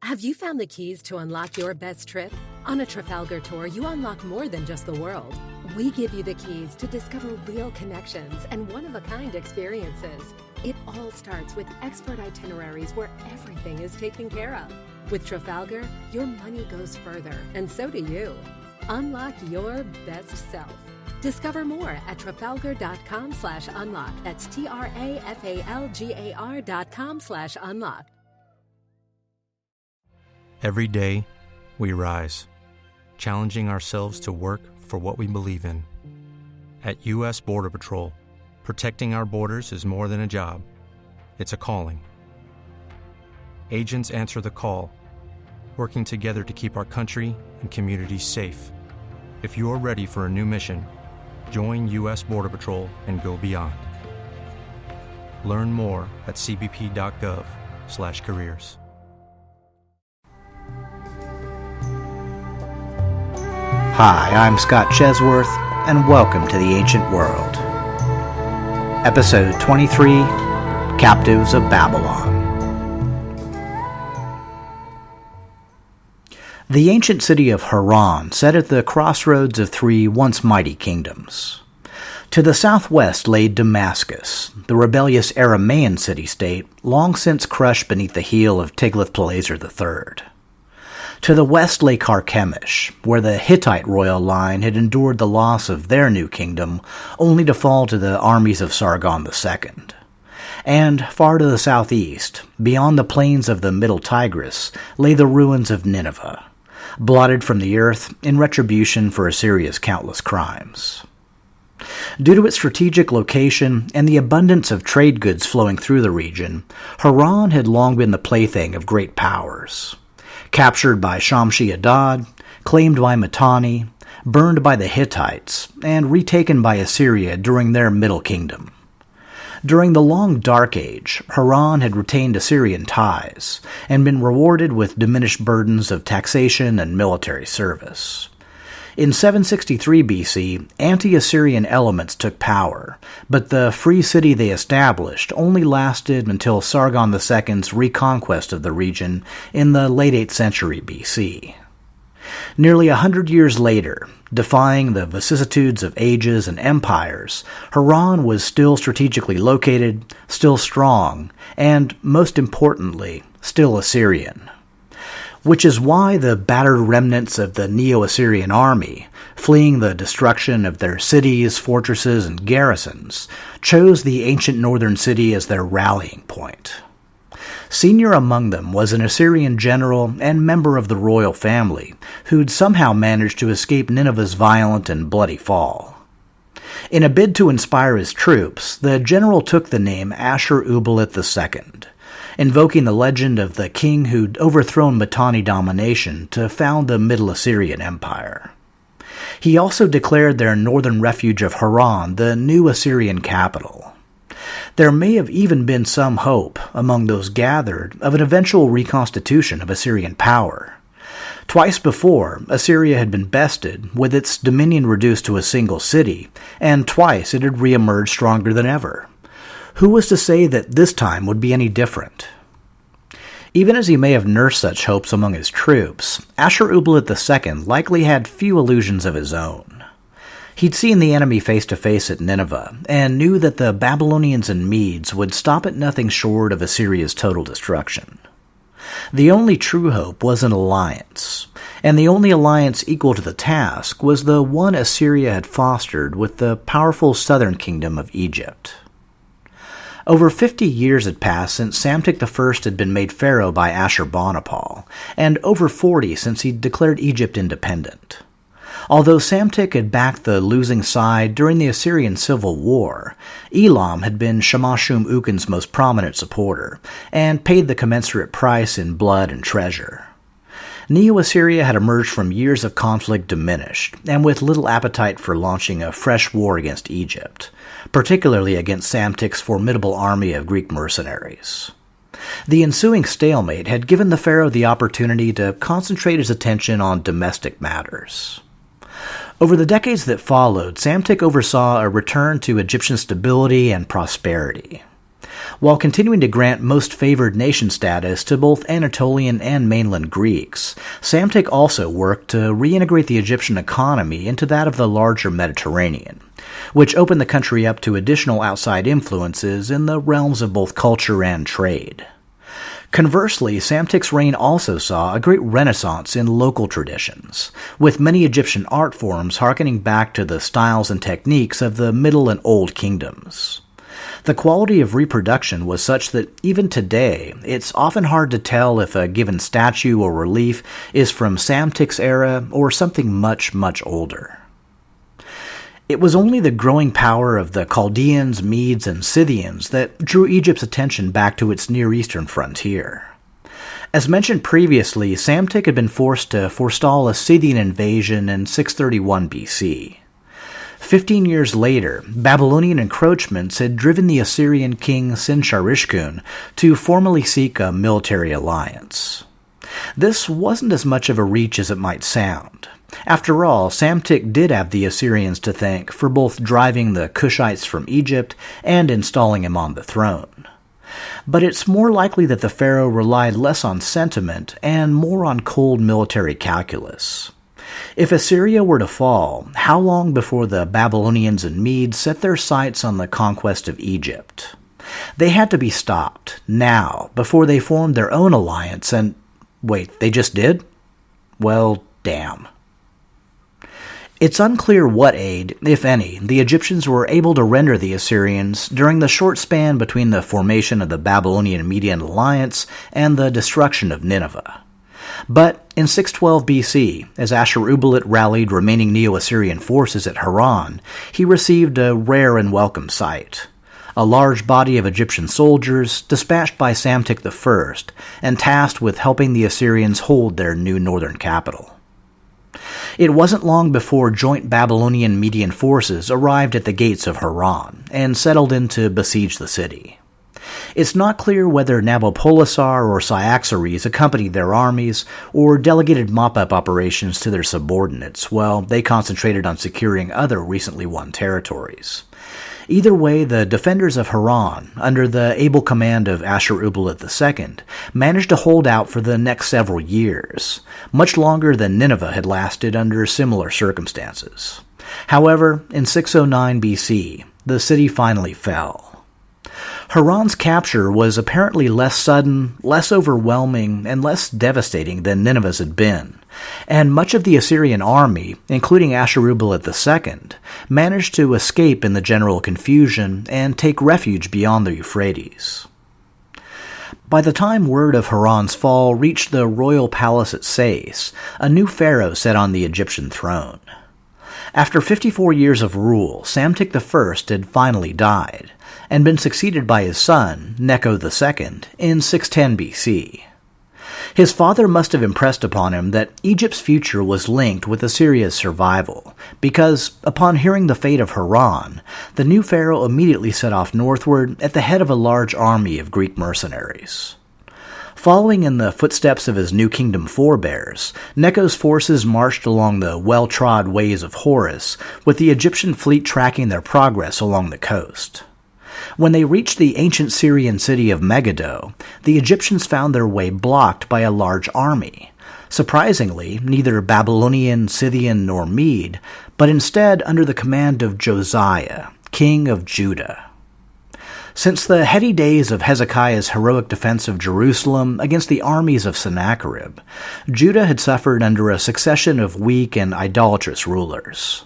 Have you found the keys to unlock your best trip? On a Trafalgar tour, you unlock more than just the world. We give you the keys to discover real connections and one-of-a-kind experiences. It all starts with expert itineraries where everything is taken care of. With Trafalgar, your money goes further, and so do you. Unlock your best self. Discover more at Trafalgar.com/unlock. That's TRAFALGAR.com/unlock. Every day, we rise, challenging ourselves to work for what we believe in. At U.S. Border Patrol, protecting our borders is more than a job. It's a calling. Agents answer the call, working together to keep our country and communities safe. If you're ready for a new mission, join U.S. Border Patrol and go beyond. Learn more at cbp.gov/careers. Hi, I'm Scott Chesworth, and welcome to the Ancient World. Episode 23, Captives of Babylon. The ancient city of Haran sat at the crossroads of three once mighty kingdoms. To the southwest lay Damascus, the rebellious Aramaean city-state, long since crushed beneath the heel of Tiglath-Pileser III. To the west lay Carchemish, where the Hittite royal line had endured the loss of their new kingdom, only to fall to the armies of Sargon II. And far to the southeast, beyond the plains of the Middle Tigris, lay the ruins of Nineveh, blotted from the earth in retribution for Assyria's countless crimes. Due to its strategic location and the abundance of trade goods flowing through the region, Haran had long been the plaything of great powers. Captured by Shamshi-Adad, claimed by Mitanni, burned by the Hittites, and retaken by Assyria during their Middle Kingdom. During the long Dark Age, Haran had retained Assyrian ties and been rewarded with diminished burdens of taxation and military service. In 763 BC, anti-Assyrian elements took power, but the free city they established only lasted until Sargon II's reconquest of the region in the late 8th century BC. Nearly 100 years later, defying the vicissitudes of ages and empires, Haran was still strategically located, still strong, and, most importantly, still Assyrian. Which is why the battered remnants of the Neo-Assyrian army, fleeing the destruction of their cities, fortresses, and garrisons, chose the ancient northern city as their rallying point. Senior among them was an Assyrian general and member of the royal family, who'd somehow managed to escape Nineveh's violent and bloody fall. In a bid to inspire his troops, the general took the name Ashur-uballit II, invoking the legend of the king who'd overthrown Mitanni domination to found the Middle Assyrian Empire. He also declared their northern refuge of Haran the new Assyrian capital. There may have even been some hope, among those gathered, of an eventual reconstitution of Assyrian power. Twice before, Assyria had been bested, with its dominion reduced to a single city, and twice it had re-emerged stronger than ever. Who was to say that this time would be any different? Even as he may have nursed such hopes among his troops, Ashur-uballit II likely had few illusions of his own. He'd seen the enemy face to face at Nineveh, and knew that the Babylonians and Medes would stop at nothing short of Assyria's total destruction. The only true hope was an alliance, and the only alliance equal to the task was the one Assyria had fostered with the powerful southern kingdom of Egypt. Over 50 years had passed since Psamtik I had been made pharaoh by Ashurbanipal, and over 40 since he declared Egypt independent. Although Psamtik had backed the losing side during the Assyrian Civil War, Elam had been Shamash-shum-ukin's most prominent supporter, and paid the commensurate price in blood and treasure. Neo-Assyria had emerged from years of conflict diminished, and with little appetite for launching a fresh war against Egypt, particularly against Psamtik's formidable army of Greek mercenaries. The ensuing stalemate had given the pharaoh the opportunity to concentrate his attention on domestic matters. Over the decades that followed, Psamtik oversaw a return to Egyptian stability and prosperity. While continuing to grant most favored nation status to both Anatolian and mainland Greeks, Psamtik also worked to reintegrate the Egyptian economy into that of the larger Mediterranean, which opened the country up to additional outside influences in the realms of both culture and trade. Conversely, Psamtik's reign also saw a great renaissance in local traditions, with many Egyptian art forms harkening back to the styles and techniques of the Middle and Old Kingdoms. The quality of reproduction was such that even today, it's often hard to tell if a given statue or relief is from Psamtik's era or something much, much older. It was only the growing power of the Chaldeans, Medes, and Scythians that drew Egypt's attention back to its Near Eastern frontier. As mentioned previously, Psamtik had been forced to forestall a Scythian invasion in 631 BC. 15 years later, Babylonian encroachments had driven the Assyrian king Sin-Sharishkun to formally seek a military alliance. This wasn't as much of a reach as it might sound. After all, Psamtik did have the Assyrians to thank for both driving the Cushites from Egypt and installing him on the throne. But it's more likely that the pharaoh relied less on sentiment and more on cold military calculus. If Assyria were to fall, how long before the Babylonians and Medes set their sights on the conquest of Egypt? They had to be stopped, now, before they formed their own alliance and... Wait, they just did? Well, damn. It's unclear what aid, if any, the Egyptians were able to render the Assyrians during the short span between the formation of the Babylonian-Median alliance and the destruction of Nineveh. But in 612 BC, as Ashur-uballit rallied remaining Neo-Assyrian forces at Haran, he received a rare and welcome sight. A large body of Egyptian soldiers dispatched by Psamtik I and tasked with helping the Assyrians hold their new northern capital. It wasn't long before joint Babylonian-Median forces arrived at the gates of Haran and settled in to besiege the city. It's not clear whether Nabopolassar or Cyaxares accompanied their armies or delegated mop-up operations to their subordinates while they concentrated on securing other recently won territories. Either way, the defenders of Haran, under the able command of Ashur-uballit II, managed to hold out for the next several years, much longer than Nineveh had lasted under similar circumstances. However, in 609 BC, the city finally fell. Haran's capture was apparently less sudden, less overwhelming, and less devastating than Nineveh's had been, and much of the Assyrian army, including Ashur-uballit II, managed to escape in the general confusion and take refuge beyond the Euphrates. By the time word of Haran's fall reached the royal palace at Sais, a new pharaoh sat on the Egyptian throne. After 54 years of rule, Psamtik I had finally died, and been succeeded by his son, Necho II, in 610 BC. His father must have impressed upon him that Egypt's future was linked with Assyria's survival, because, upon hearing the fate of Haran, the new pharaoh immediately set off northward at the head of a large army of Greek mercenaries. Following in the footsteps of his New Kingdom forebears, Necho's forces marched along the well-trod ways of Horus, with the Egyptian fleet tracking their progress along the coast. When they reached the ancient Syrian city of Megiddo, the Egyptians found their way blocked by a large army. Surprisingly, neither Babylonian, Scythian, nor Mede, but instead under the command of Josiah, king of Judah. Since the heady days of Hezekiah's heroic defense of Jerusalem against the armies of Sennacherib, Judah had suffered under a succession of weak and idolatrous rulers.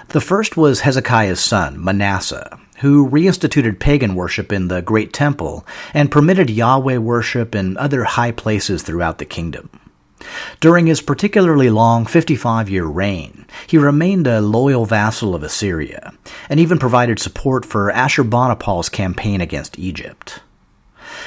The first was Hezekiah's son, Manasseh, who reinstituted pagan worship in the Great Temple and permitted Yahweh worship in other high places throughout the kingdom. During his particularly long 55-year reign, he remained a loyal vassal of Assyria, and even provided support for Ashurbanipal's campaign against Egypt.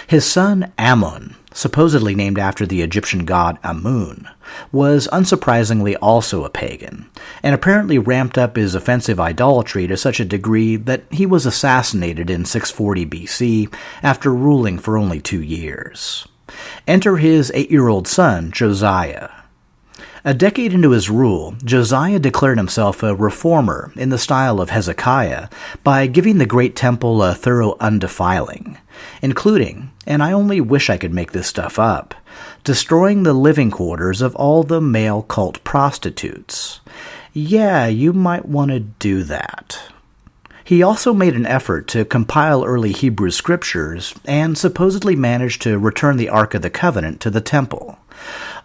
His son Ammon, supposedly named after the Egyptian god Amun, was unsurprisingly also a pagan, and apparently ramped up his offensive idolatry to such a degree that he was assassinated in 640 BC after ruling for only 2 years. Enter his 8-year-old son, Josiah. A decade into his rule, Josiah declared himself a reformer in the style of Hezekiah by giving the Great Temple a thorough undefiling, including, and I only wish I could make this stuff up, destroying the living quarters of all the male cult prostitutes. Yeah, you might want to do that. He also made an effort to compile early Hebrew scriptures and supposedly managed to return the Ark of the Covenant to the temple.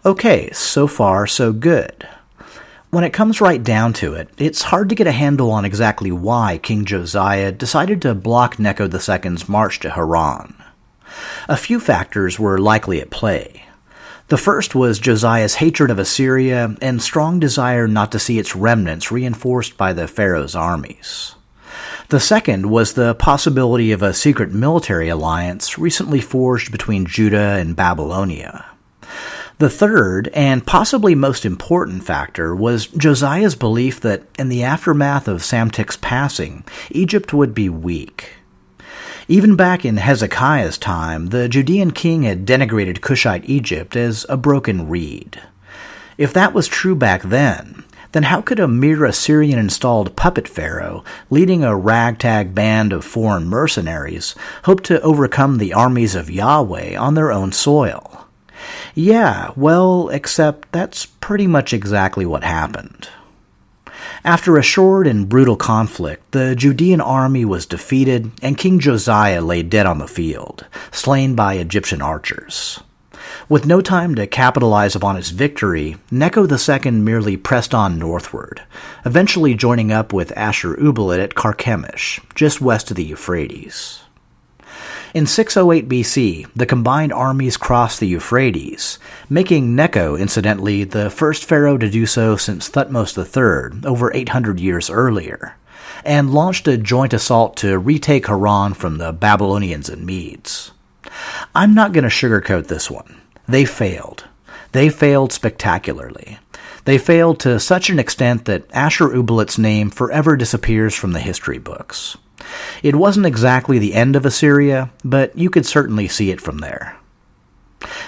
Okay, so far so good. When it comes right down to it, it's hard to get a handle on exactly why King Josiah decided to block Necho II's march to Haran. A few factors were likely at play. The first was Josiah's hatred of Assyria and strong desire not to see its remnants reinforced by the Pharaoh's armies. The second was the possibility of a secret military alliance recently forged between Judah and Babylonia. The third, and possibly most important factor, was Josiah's belief that in the aftermath of Psamtik's passing, Egypt would be weak. Even back in Hezekiah's time, the Judean king had denigrated Cushite Egypt as a broken reed. If that was true back then how could a mere Assyrian-installed puppet pharaoh, leading a ragtag band of foreign mercenaries, hope to overcome the armies of Yahweh on their own soil? Yeah, well, except that's pretty much exactly what happened. After a short and brutal conflict, the Judean army was defeated and King Josiah lay dead on the field, slain by Egyptian archers. With no time to capitalize upon his victory, Necho II merely pressed on northward, eventually joining up with Ashur-uballit at Carchemish, just west of the Euphrates. In 608 BC, the combined armies crossed the Euphrates, making Necho, incidentally, the first pharaoh to do so since Thutmose III over 800 years earlier, and launched a joint assault to retake Haran from the Babylonians and Medes. I'm not going to sugarcoat this one. They failed. They failed spectacularly. They failed to such an extent that Ashur-uballit's name forever disappears from the history books. It wasn't exactly the end of Assyria, but you could certainly see it from there.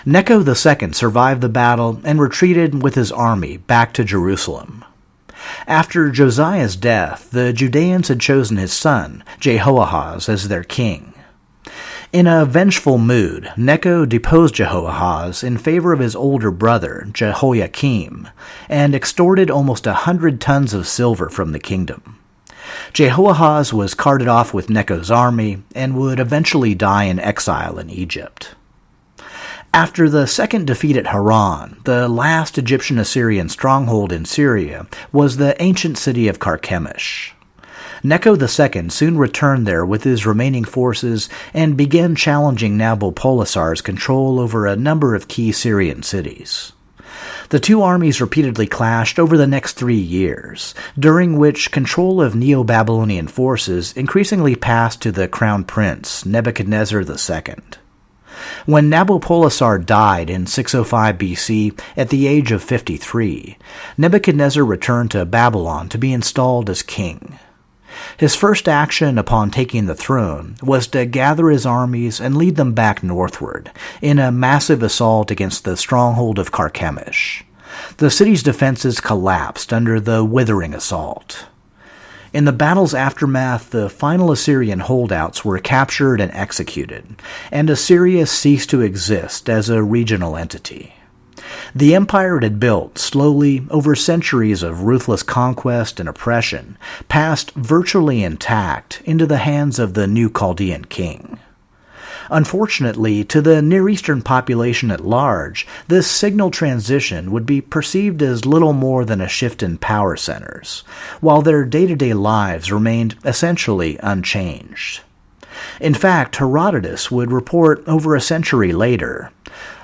Necho II survived the battle and retreated with his army back to Jerusalem. After Josiah's death, the Judeans had chosen his son, Jehoahaz, as their king. In a vengeful mood, Necho deposed Jehoahaz in favor of his older brother, Jehoiakim, and extorted almost 100 tons of silver from the kingdom. Jehoahaz was carted off with Necho's army and would eventually die in exile in Egypt. After the second defeat at Haran, the last Egyptian-Assyrian stronghold in Syria was the ancient city of Carchemish. Necho II soon returned there with his remaining forces and began challenging Nabopolassar's control over a number of key Syrian cities. The two armies repeatedly clashed over the next 3 years, during which control of Neo-Babylonian forces increasingly passed to the crown prince, Nebuchadnezzar II. When Nabopolassar died in 605 BC at the age of 53, Nebuchadnezzar returned to Babylon to be installed as king. His first action upon taking the throne was to gather his armies and lead them back northward in a massive assault against the stronghold of Carchemish. The city's defenses collapsed under the withering assault. In the battle's aftermath, the final Assyrian holdouts were captured and executed, and Assyria ceased to exist as a regional entity. The empire it had built, slowly, over centuries of ruthless conquest and oppression, passed virtually intact into the hands of the new Chaldean king. Unfortunately, to the Near Eastern population at large, this signal transition would be perceived as little more than a shift in power centers, while their day-to-day lives remained essentially unchanged. In fact, Herodotus would report over a century later,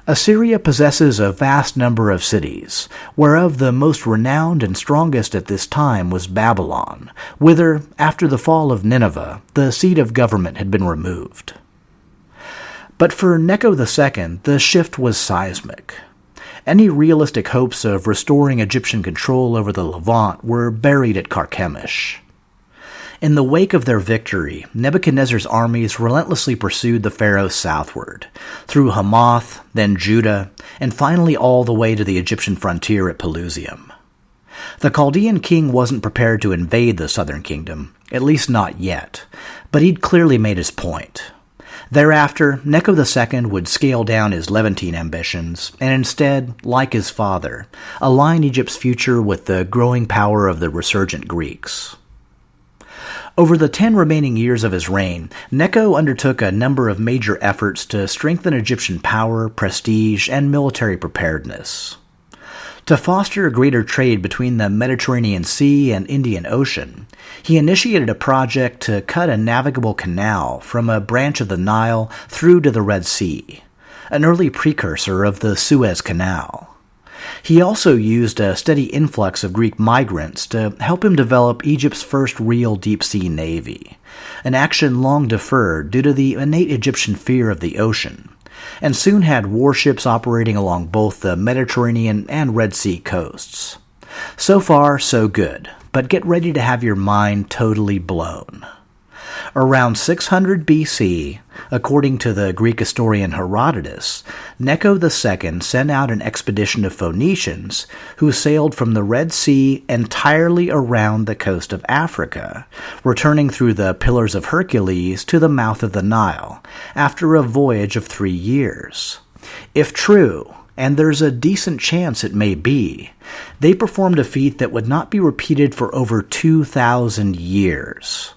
Assyria possesses a vast number of cities, whereof the most renowned and strongest at this time was Babylon, whither, after the fall of Nineveh, the seat of government had been removed. But for Necho II, the shift was seismic. Any realistic hopes of restoring Egyptian control over the Levant were buried at Carchemish. In the wake of their victory, Nebuchadnezzar's armies relentlessly pursued the pharaoh southward, through Hamath, then Judah, and finally all the way to the Egyptian frontier at Pelusium. The Chaldean king wasn't prepared to invade the southern kingdom, at least not yet, but he'd clearly made his point. Thereafter, Necho II would scale down his Levantine ambitions and instead, like his father, align Egypt's future with the growing power of the resurgent Greeks. Over the 10 remaining years of his reign, Necho undertook a number of major efforts to strengthen Egyptian power, prestige, and military preparedness. To foster greater trade between the Mediterranean Sea and Indian Ocean, he initiated a project to cut a navigable canal from a branch of the Nile through to the Red Sea, an early precursor of the Suez Canal. He also used a steady influx of Greek migrants to help him develop Egypt's first real deep-sea navy, an action long deferred due to the innate Egyptian fear of the ocean, and soon had warships operating along both the Mediterranean and Red Sea coasts. So far, so good, but get ready to have your mind totally blown. Around 600 BC, according to the Greek historian Herodotus, Necho II sent out an expedition of Phoenicians who sailed from the Red Sea entirely around the coast of Africa, returning through the Pillars of Hercules to the mouth of the Nile, after a voyage of 3 years. If true, and there's a decent chance it may be, they performed a feat that would not be repeated for over 2,000 years.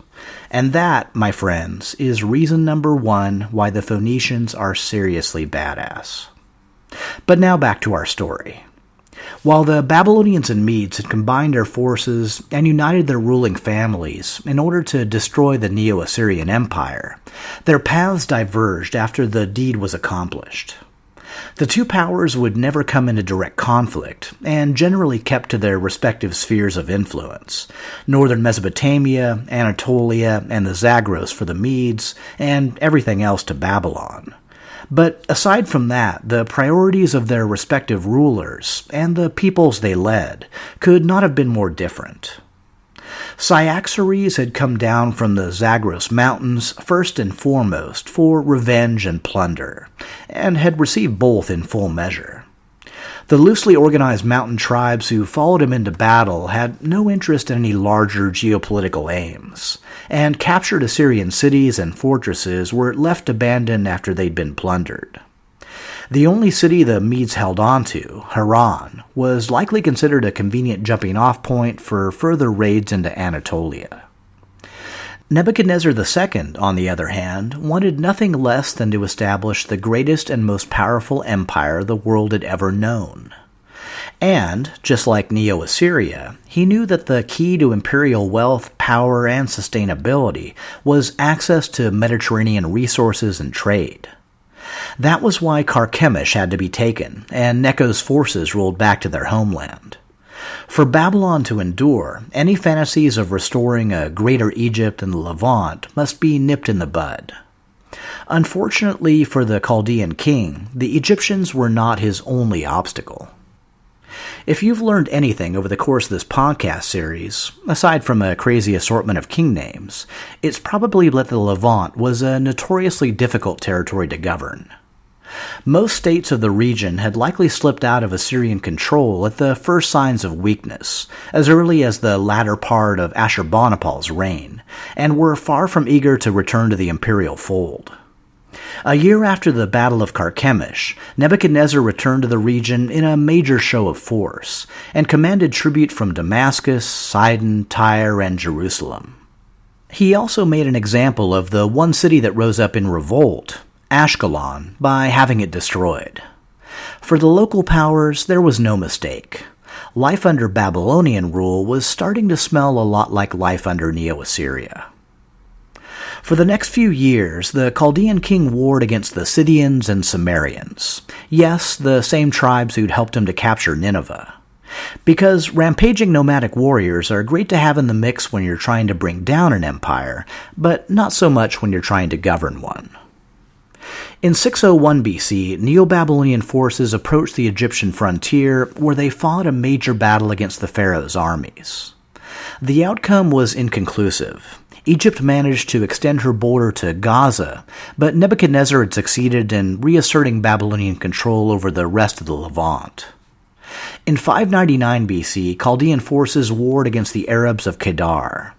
And that, my friends, is reason number 1 why the Phoenicians are seriously badass. But now back to our story. While the Babylonians and Medes had combined their forces and united their ruling families in order to destroy the Neo-Assyrian Empire, their paths diverged after the deed was accomplished. The two powers would never come into direct conflict, and generally kept to their respective spheres of influence: northern Mesopotamia, Anatolia, and the Zagros for the Medes, and everything else to Babylon. But aside from that, the priorities of their respective rulers, and the peoples they led, could not have been more different. Cyaxares had come down from the Zagros Mountains first and foremost for revenge and plunder, and had received both in full measure. The loosely organized mountain tribes who followed him into battle had no interest in any larger geopolitical aims, and captured Assyrian cities and fortresses were left abandoned after they'd been plundered. The only city the Medes held onto, Haran, was likely considered a convenient jumping-off point for further raids into Anatolia. Nebuchadnezzar II, on the other hand, wanted nothing less than to establish the greatest and most powerful empire the world had ever known. And, just like Neo-Assyria, he knew that the key to imperial wealth, power, and sustainability was access to Mediterranean resources and trade. That was why Carchemish had to be taken, and Necho's forces rolled back to their homeland. For Babylon to endure, any fantasies of restoring a greater Egypt and the Levant must be nipped in the bud. Unfortunately for the Chaldean king, the Egyptians were not his only obstacle. If you've learned anything over the course of this podcast series, aside from a crazy assortment of king names, it's probably that the Levant was a notoriously difficult territory to govern. Most states of the region had likely slipped out of Assyrian control at the first signs of weakness, as early as the latter part of Ashurbanipal's reign, and were far from eager to return to the imperial fold. A year after the Battle of Carchemish, Nebuchadnezzar returned to the region in a major show of force, and commanded tribute from Damascus, Sidon, Tyre, and Jerusalem. He also made an example of the one city that rose up in revolt, Ashkelon, by having it destroyed. For the local powers, there was no mistake. Life under Babylonian rule was starting to smell a lot like life under Neo-Assyria. For the next few years, the Chaldean king warred against the Scythians and Cimmerians. Yes, the same tribes who'd helped him to capture Nineveh. Because rampaging nomadic warriors are great to have in the mix when you're trying to bring down an empire, but not so much when you're trying to govern one. In 601 BC, Neo-Babylonian forces approached the Egyptian frontier where they fought a major battle against the pharaoh's armies. The outcome was inconclusive. Egypt managed to extend her border to Gaza, but Nebuchadnezzar had succeeded in reasserting Babylonian control over the rest of the Levant. In 599 BC, Chaldean forces warred against the Arabs of Kedar.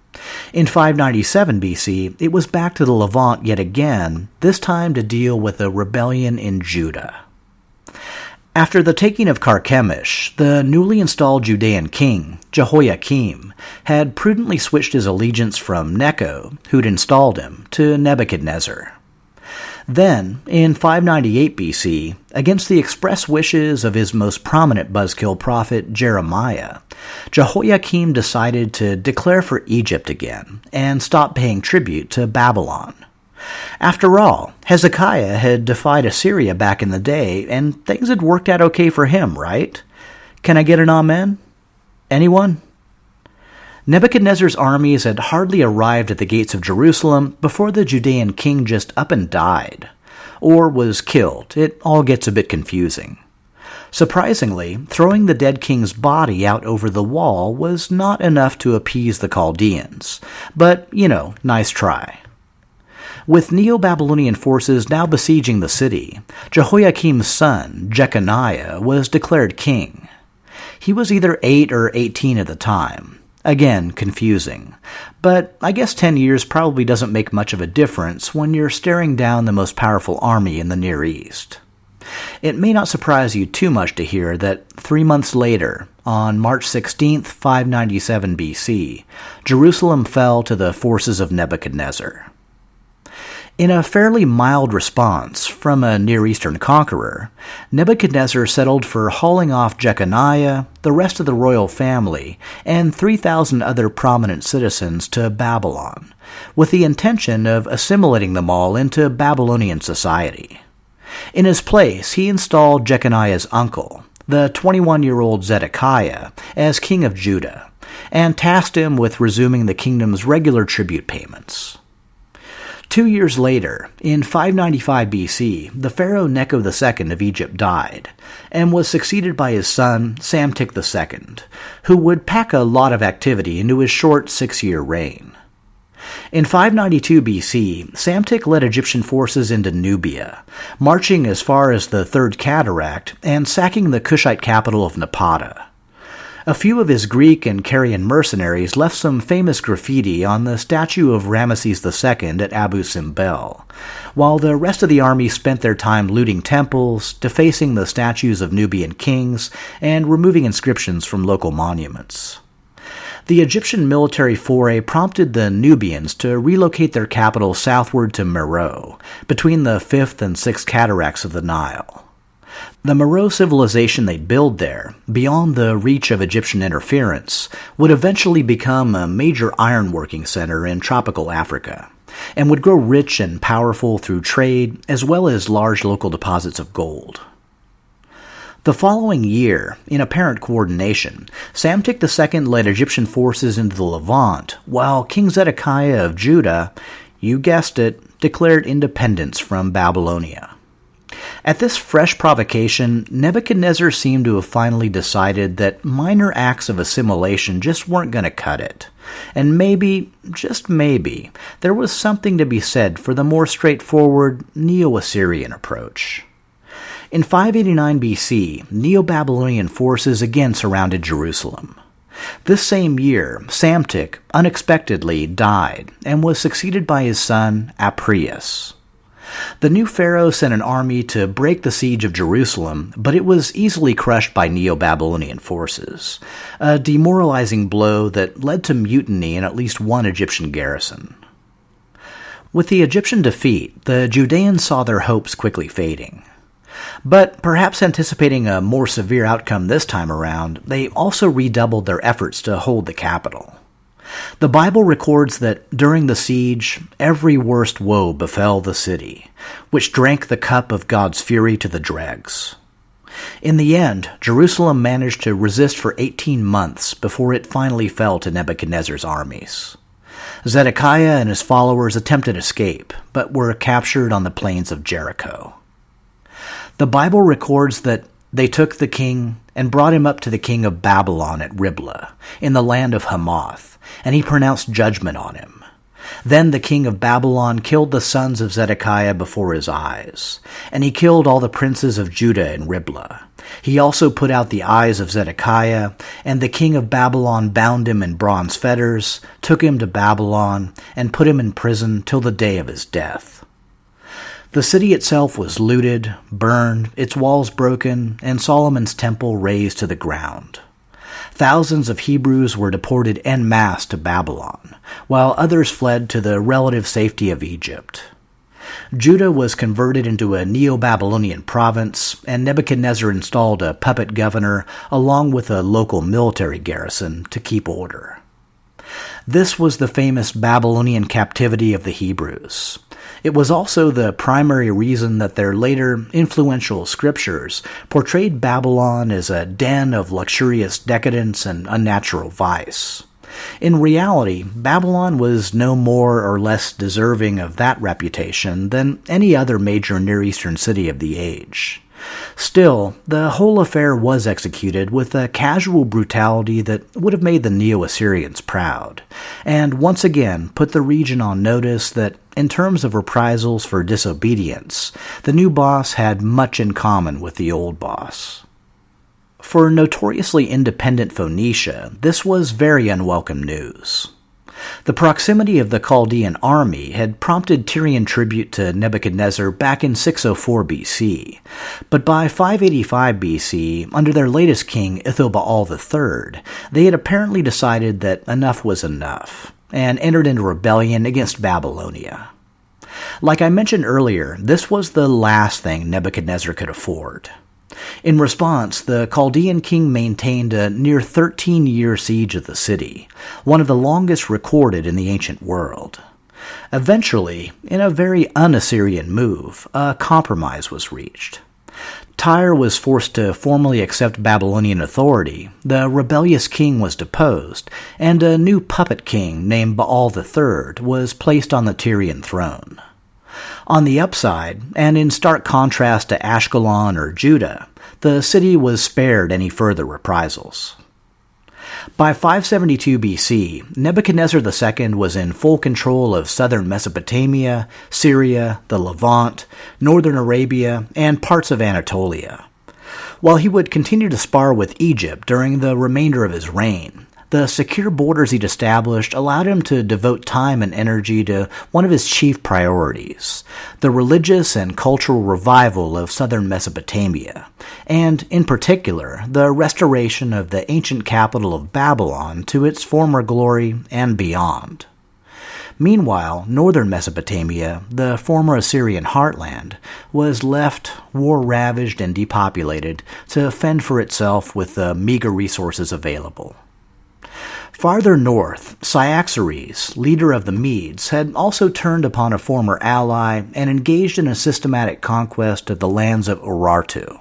In 597 BC, it was back to the Levant yet again, this time to deal with a rebellion in Judah. After the taking of Carchemish, the newly installed Judean king, Jehoiakim, had prudently switched his allegiance from Necho, who'd installed him, to Nebuchadnezzar. Then, in 598 BC, against the express wishes of his most prominent buzzkill prophet Jeremiah, Jehoiakim decided to declare for Egypt again and stop paying tribute to Babylon. After all, Hezekiah had defied Assyria back in the day, and things had worked out okay for him, right? Can I get an amen? Anyone? Nebuchadnezzar's armies had hardly arrived at the gates of Jerusalem before the Judean king just up and died, or was killed. It all gets a bit confusing. Surprisingly, throwing the dead king's body out over the wall was not enough to appease the Chaldeans, but, nice try. With Neo-Babylonian forces now besieging the city, Jehoiakim's son, Jeconiah, was declared king. He was either 8 or 18 at the time. Again, confusing. But I guess 10 years probably doesn't make much of a difference when you're staring down the most powerful army in the Near East. It may not surprise you too much to hear that 3 months later, on March 16, 597 BC, Jerusalem fell to the forces of Nebuchadnezzar. In a fairly mild response from a Near Eastern conqueror, Nebuchadnezzar settled for hauling off Jeconiah, the rest of the royal family, and 3,000 other prominent citizens to Babylon, with the intention of assimilating them all into Babylonian society. In his place, he installed Jeconiah's uncle, the 21-year-old Zedekiah, as king of Judah, and tasked him with resuming the kingdom's regular tribute payments. 2 years later, in 595 BC, the pharaoh Necho II of Egypt died, and was succeeded by his son Psamtik II, who would pack a lot of activity into his short 6-year reign. In 592 BC, Psamtik led Egyptian forces into Nubia, marching as far as the Third Cataract and sacking the Kushite capital of Napata. A few of his Greek and Carian mercenaries left some famous graffiti on the statue of Ramesses II at Abu Simbel, while the rest of the army spent their time looting temples, defacing the statues of Nubian kings, and removing inscriptions from local monuments. The Egyptian military foray prompted the Nubians to relocate their capital southward to Meroe, between the 5th and 6th cataracts of the Nile. The Meroe civilization they'd build there, beyond the reach of Egyptian interference, would eventually become a major ironworking center in tropical Africa, and would grow rich and powerful through trade as well as large local deposits of gold. The following year, in apparent coordination, Psamtik II led Egyptian forces into the Levant, while King Zedekiah of Judah, you guessed it, declared independence from Babylonia. At this fresh provocation, Nebuchadnezzar seemed to have finally decided that minor acts of assimilation just weren't going to cut it. And maybe, just maybe, there was something to be said for the more straightforward Neo-Assyrian approach. In 589 BC, Neo-Babylonian forces again surrounded Jerusalem. This same year, Psamtik unexpectedly died and was succeeded by his son Apries. The new pharaoh sent an army to break the siege of Jerusalem, but it was easily crushed by Neo-Babylonian forces, a demoralizing blow that led to mutiny in at least one Egyptian garrison. With the Egyptian defeat, the Judeans saw their hopes quickly fading. But perhaps anticipating a more severe outcome this time around, they also redoubled their efforts to hold the capital. The Bible records that during the siege, every worst woe befell the city, which drank the cup of God's fury to the dregs. In the end, Jerusalem managed to resist for 18 months before it finally fell to Nebuchadnezzar's armies. Zedekiah and his followers attempted escape, but were captured on the plains of Jericho. The Bible records that they took the king and brought him up to the king of Babylon at Riblah, in the land of Hamath, and he pronounced judgment on him. Then the king of Babylon killed the sons of Zedekiah before his eyes, and he killed all the princes of Judah in Riblah. He also put out the eyes of Zedekiah, and the king of Babylon bound him in bronze fetters, took him to Babylon, and put him in prison till the day of his death. The city itself was looted, burned, its walls broken, and Solomon's temple razed to the ground. Thousands of Hebrews were deported en masse to Babylon, while others fled to the relative safety of Egypt. Judah was converted into a Neo-Babylonian province, and Nebuchadnezzar installed a puppet governor along with a local military garrison to keep order. This was the famous Babylonian captivity of the Hebrews. It was also the primary reason that their later influential scriptures portrayed Babylon as a den of luxurious decadence and unnatural vice. In reality, Babylon was no more or less deserving of that reputation than any other major Near Eastern city of the age. Still, the whole affair was executed with a casual brutality that would have made the Neo-Assyrians proud, and once again put the region on notice that, in terms of reprisals for disobedience, the new boss had much in common with the old boss. For notoriously independent Phoenicia, this was very unwelcome news. The proximity of the Chaldean army had prompted Tyrian tribute to Nebuchadnezzar back in 604 BC, but by 585 BC, under their latest king Ithobal III, they had apparently decided that enough was enough, and entered into rebellion against Babylonia. Like I mentioned earlier, this was the last thing Nebuchadnezzar could afford. In response, the Chaldean king maintained a near 13-year siege of the city, one of the longest recorded in the ancient world. Eventually, in a very un-Assyrian move, a compromise was reached. Tyre was forced to formally accept Babylonian authority, the rebellious king was deposed, and a new puppet king named Baal III was placed on the Tyrian throne. On the upside, and in stark contrast to Ashkelon or Judah, the city was spared any further reprisals. By 572 BC, Nebuchadnezzar II was in full control of southern Mesopotamia, Syria, the Levant, northern Arabia, and parts of Anatolia. While he would continue to spar with Egypt during the remainder of his reign, the secure borders he'd established allowed him to devote time and energy to one of his chief priorities, the religious and cultural revival of southern Mesopotamia, and, in particular, the restoration of the ancient capital of Babylon to its former glory and beyond. Meanwhile, northern Mesopotamia, the former Assyrian heartland, was left war-ravaged and depopulated to fend for itself with the meager resources available. Farther north, Cyaxares, leader of the Medes, had also turned upon a former ally and engaged in a systematic conquest of the lands of Urartu.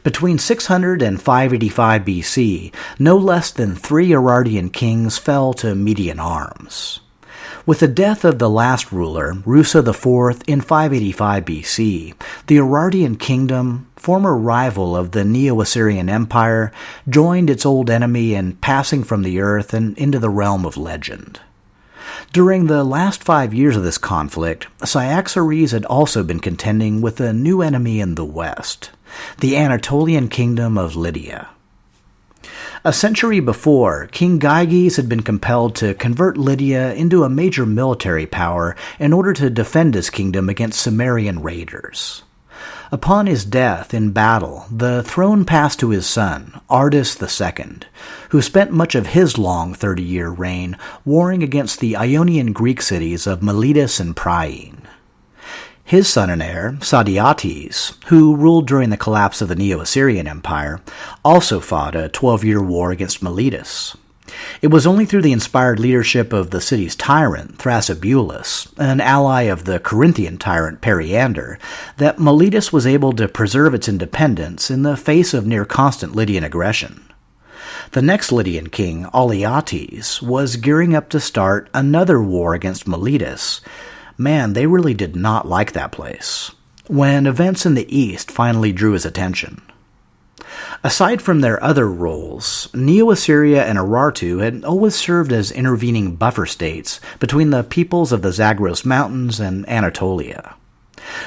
Between 600 and 585 BC, no less than 3 Urartian kings fell to Median arms. With the death of the last ruler, Rusa IV, in 585 BC, the Urartian kingdom, former rival of the Neo-Assyrian Empire, joined its old enemy in passing from the earth and into the realm of legend. During the last 5 years of this conflict, Cyaxares had also been contending with a new enemy in the west, the Anatolian kingdom of Lydia. A century before, King Gyges had been compelled to convert Lydia into a major military power in order to defend his kingdom against Sumerian raiders. Upon his death in battle, the throne passed to his son, Ardys II, who spent much of his long 30-year reign warring against the Ionian Greek cities of Miletus and Priene. His son and heir, Sadeates, who ruled during the collapse of the Neo-Assyrian Empire, also fought a 12-year war against Miletus. It was only through the inspired leadership of the city's tyrant, Thrasybulus, an ally of the Corinthian tyrant Periander, that Miletus was able to preserve its independence in the face of near-constant Lydian aggression. The next Lydian king, Alyattes, was gearing up to start another war against Miletus. Man, they really did not like that place, when events in the east finally drew his attention. Aside from their other roles, Neo-Assyria and Urartu had always served as intervening buffer states between the peoples of the Zagros Mountains and Anatolia.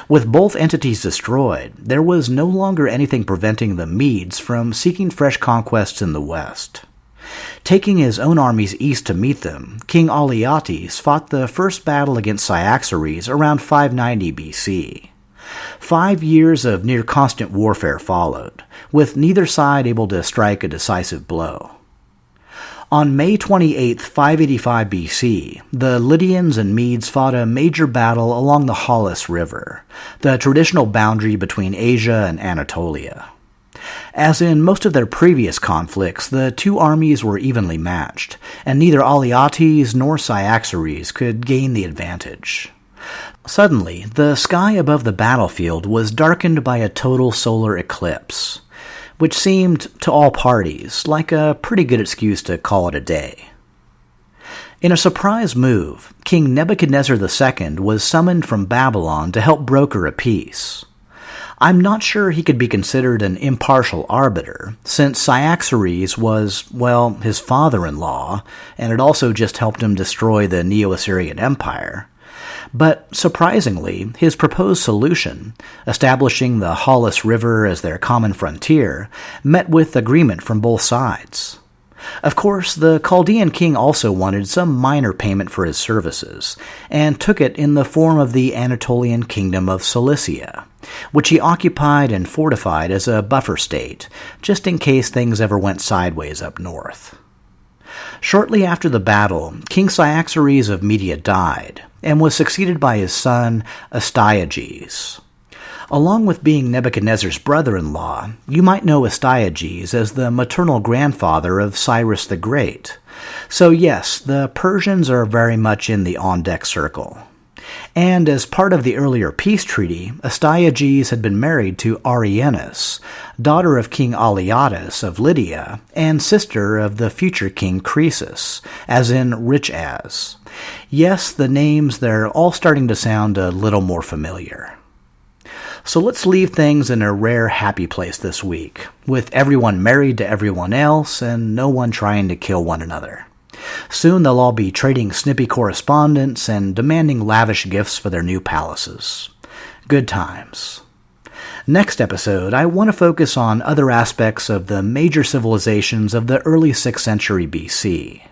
With both entities destroyed, there was no longer anything preventing the Medes from seeking fresh conquests in the west. Taking his own armies east to meet them, King Alyattes fought the first battle against Cyaxares around 590 BC. 5 years of near-constant warfare followed, with neither side able to strike a decisive blow. On May 28, 585 BC, the Lydians and Medes fought a major battle along the Halys River, the traditional boundary between Asia and Anatolia. As in most of their previous conflicts, the two armies were evenly matched, and neither Alyattes nor Cyaxares could gain the advantage. Suddenly, the sky above the battlefield was darkened by a total solar eclipse, which seemed, to all parties, like a pretty good excuse to call it a day. In a surprise move, King Nebuchadnezzar II was summoned from Babylon to help broker a peace. I'm not sure he could be considered an impartial arbiter, since Cyaxares was, well, his father-in-law, and had also just helped him destroy the Neo-Assyrian Empire. But surprisingly, his proposed solution, establishing the Halys River as their common frontier, met with agreement from both sides. Of course, the Chaldean king also wanted some minor payment for his services, and took it in the form of the Anatolian kingdom of Cilicia, which he occupied and fortified as a buffer state, just in case things ever went sideways up north. Shortly after the battle, King Cyaxares of Medea died, and was succeeded by his son Astyages. Along with being Nebuchadnezzar's brother-in-law, you might know Astyages as the maternal grandfather of Cyrus the Great. So yes, the Persians are very much in the on-deck circle. And as part of the earlier peace treaty, Astyages had been married to Arianis, daughter of King Alyattes of Lydia, and sister of the future king Croesus, as in rich as. Yes, the names, they're all starting to sound a little more familiar. So let's leave things in a rare happy place this week, with everyone married to everyone else and no one trying to kill one another. Soon they'll all be trading snippy correspondence and demanding lavish gifts for their new palaces. Good times. Next episode, I want to focus on other aspects of the major civilizations of the early 6th century BC.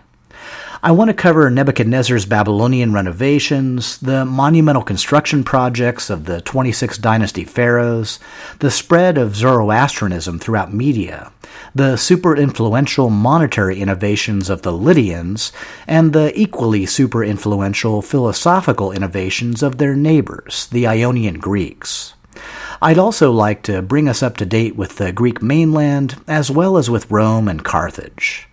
I want to cover Nebuchadnezzar's Babylonian renovations, the monumental construction projects of the 26th dynasty pharaohs, the spread of Zoroastrianism throughout Media, the super influential monetary innovations of the Lydians, and the equally super influential philosophical innovations of their neighbors, the Ionian Greeks. I'd also like to bring us up to date with the Greek mainland, as well as with Rome and Carthage.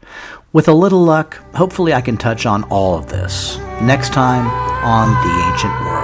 With a little luck, hopefully I can touch on all of this next time on The Ancient World.